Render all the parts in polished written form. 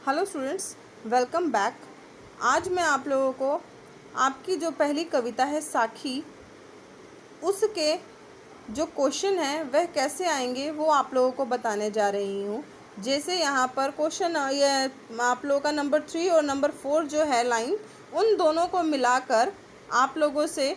Hello students, welcome back. आज मैं आप लोगों को आपकी जो पहली कविता है साखी, उसके जो क्वेश्चन हैं वह कैसे आएंगे वो आप लोगों को बताने जा रही हूँ। जैसे यहाँ पर क्वेश्चन ये आप लोगों का नंबर 3 और नंबर 4 जो है लाइन, उन दोनों को मिलाकर आप लोगों से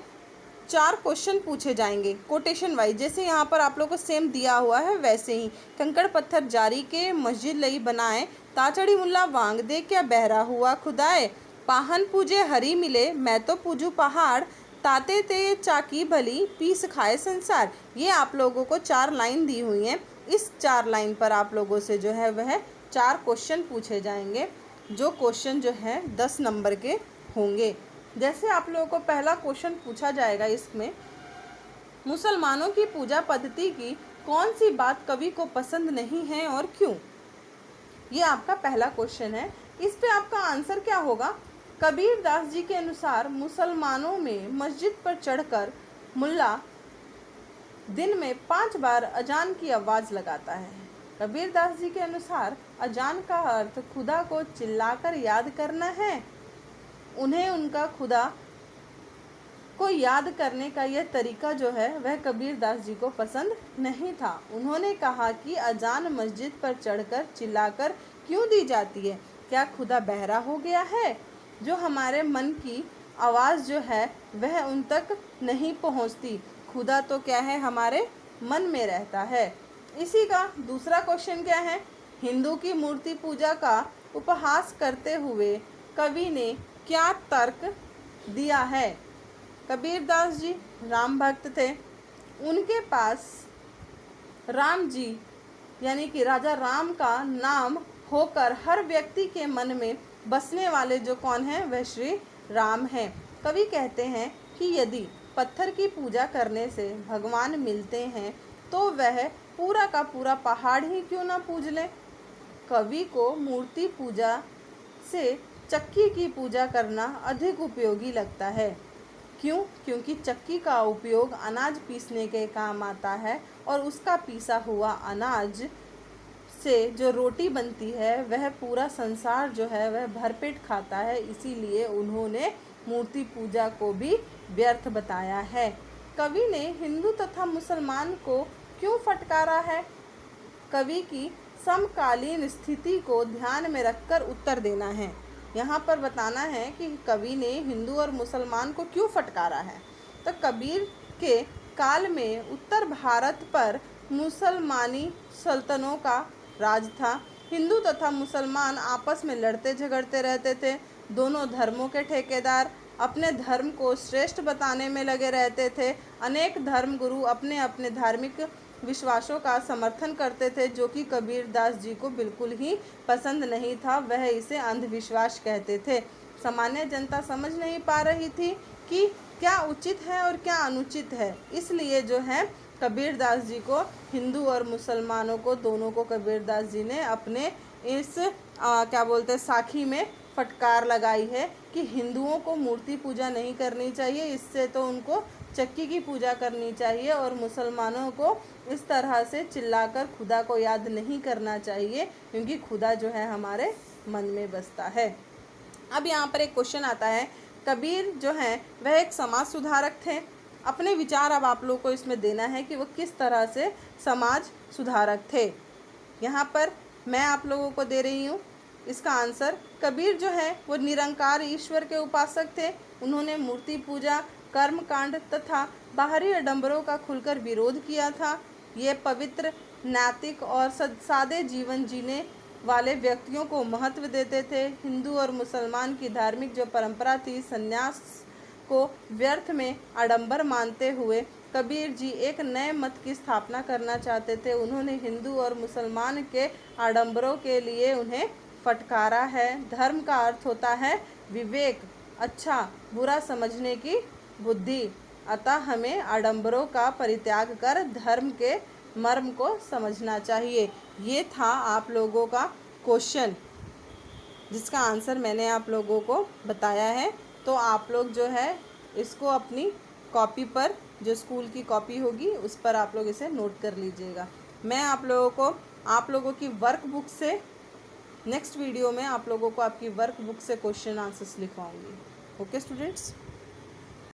4 क्वेश्चन पूछे जाएंगे कोटेशन वाइज। जैसे यहाँ पर आप लोगों को सेम दिया हुआ है वैसे ही। कंकड़ पत्थर जारी के मस्जिद लई बनाए, ताचड़ी मुल्ला वांग दे क्या बहरा हुआ खुदाए, पाहन पूजे हरी मिले मैं तो पूजू पहाड़, ताते ते चाकी भली पीस खाए संसार। ये आप लोगों को 4 लाइन दी हुई हैं। इस 4 लाइन पर आप लोगों से जो है वह 4 क्वेश्चन पूछे जाएंगे, जो क्वेश्चन जो है 10 नंबर के होंगे। जैसे आप लोगों को पहला क्वेश्चन पूछा जाएगा, इसमें मुसलमानों की पूजा पद्धति की कौन सी बात कवि को पसंद नहीं है और क्यों? ये आपका पहला क्वेश्चन है। इस पे आपका आंसर क्या होगा? कबीर दास जी के अनुसार मुसलमानों में मस्जिद पर चढ़कर मुल्ला दिन में 5 बार अजान की आवाज़ लगाता है। कबीर दास जी के अनुसार अजान का अर्थ खुदा को चिल्लाकर याद करना है। उन्हें उनका खुदा को याद करने का यह तरीका जो है वह कबीर दास जी को पसंद नहीं था। उन्होंने कहा कि अजान मस्जिद पर चढ़कर चिल्लाकर क्यों दी जाती है? क्या खुदा बहरा हो गया है, जो हमारे मन की आवाज़ जो है वह उन तक नहीं पहुंचती? खुदा तो क्या है, हमारे मन में रहता है। इसी का दूसरा क्वेश्चन क्या है? हिंदू की मूर्ति पूजा का उपहास करते हुए कवि ने क्या तर्क दिया है? कबीर दास जी राम भक्त थे। उनके पास राम जी यानी कि राजा राम का नाम होकर हर व्यक्ति के मन में बसने वाले जो कौन है वह श्री राम हैं। कवि कहते हैं कि यदि पत्थर की पूजा करने से भगवान मिलते हैं तो वह पूरा का पूरा पहाड़ ही क्यों ना पूज लें। कवि को मूर्ति पूजा से चक्की की पूजा करना अधिक उपयोगी लगता है। क्यों? क्योंकि चक्की का उपयोग अनाज पीसने के काम आता है और उसका पीसा हुआ अनाज से जो रोटी बनती है वह पूरा संसार जो है वह भरपेट खाता है। इसीलिए उन्होंने मूर्ति पूजा को भी व्यर्थ बताया है। कवि ने हिंदू तथा मुसलमान को क्यों फटकारा है? कवि की समकालीन स्थिति को ध्यान में रखकर उत्तर देना है। यहाँ पर बताना है कि कवि ने हिंदू और मुसलमान को क्यों फटकारा है। तो कबीर के काल में उत्तर भारत पर मुसलमानी सल्तनों का राज था। हिंदू तथा मुसलमान आपस में लड़ते झगड़ते रहते थे। दोनों धर्मों के ठेकेदार अपने धर्म को श्रेष्ठ बताने में लगे रहते थे। अनेक धर्म गुरु अपने अपने धार्मिक विश्वासों का समर्थन करते थे, जो कि कबीर दास जी को बिल्कुल ही पसंद नहीं था। वह इसे अंधविश्वास कहते थे। सामान्य जनता समझ नहीं पा रही थी कि क्या उचित है और क्या अनुचित है। इसलिए जो है कबीर दास जी को, हिंदू और मुसलमानों को, दोनों को कबीर दास जी ने अपने इस क्या बोलते हैं साखी में फटकार लगाई है कि हिंदुओं को मूर्ति पूजा नहीं करनी चाहिए, इससे तो उनको चक्की की पूजा करनी चाहिए, और मुसलमानों को इस तरह से चिल्लाकर खुदा को याद नहीं करना चाहिए, क्योंकि खुदा जो है हमारे मन में बसता है। अब यहाँ पर एक क्वेश्चन आता है, कबीर जो है वह एक समाज सुधारक थे। अपने विचार अब आप लोग को इसमें देना है कि वो किस तरह से समाज सुधारक थे। यहाँ पर मैं आप लोगों को दे रही हूँ इसका आंसर। कबीर जो है वो निरंकार ईश्वर के उपासक थे। उन्होंने मूर्ति पूजा, कर्मकांड तथा बाहरी आडंबरों का खुलकर विरोध किया था। ये पवित्र, नैतिक और सादे जीवन जीने वाले व्यक्तियों को महत्व देते थे। हिंदू और मुसलमान की धार्मिक जो परंपरा थी, संन्यास को व्यर्थ में आडंबर मानते हुए कबीर जी एक नए मत की स्थापना करना चाहते थे। उन्होंने हिंदू और मुसलमान के आडंबरों के लिए उन्हें फटकारा है। धर्म का अर्थ होता है विवेक, अच्छा बुरा समझने की बुद्धि। अतः हमें आडंबरों का परित्याग कर धर्म के मर्म को समझना चाहिए। ये था आप लोगों का क्वेश्चन, जिसका आंसर मैंने आप लोगों को बताया है। तो आप लोग जो है इसको अपनी कॉपी पर, जो स्कूल की कॉपी होगी उस पर आप लोग इसे नोट कर लीजिएगा। मैं आप लोगों की वर्कबुक से नेक्स्ट वीडियो में आप लोगों को आपकी वर्क बुक से क्वेश्चन आंसर्स लिखवाऊंगी। Okay students.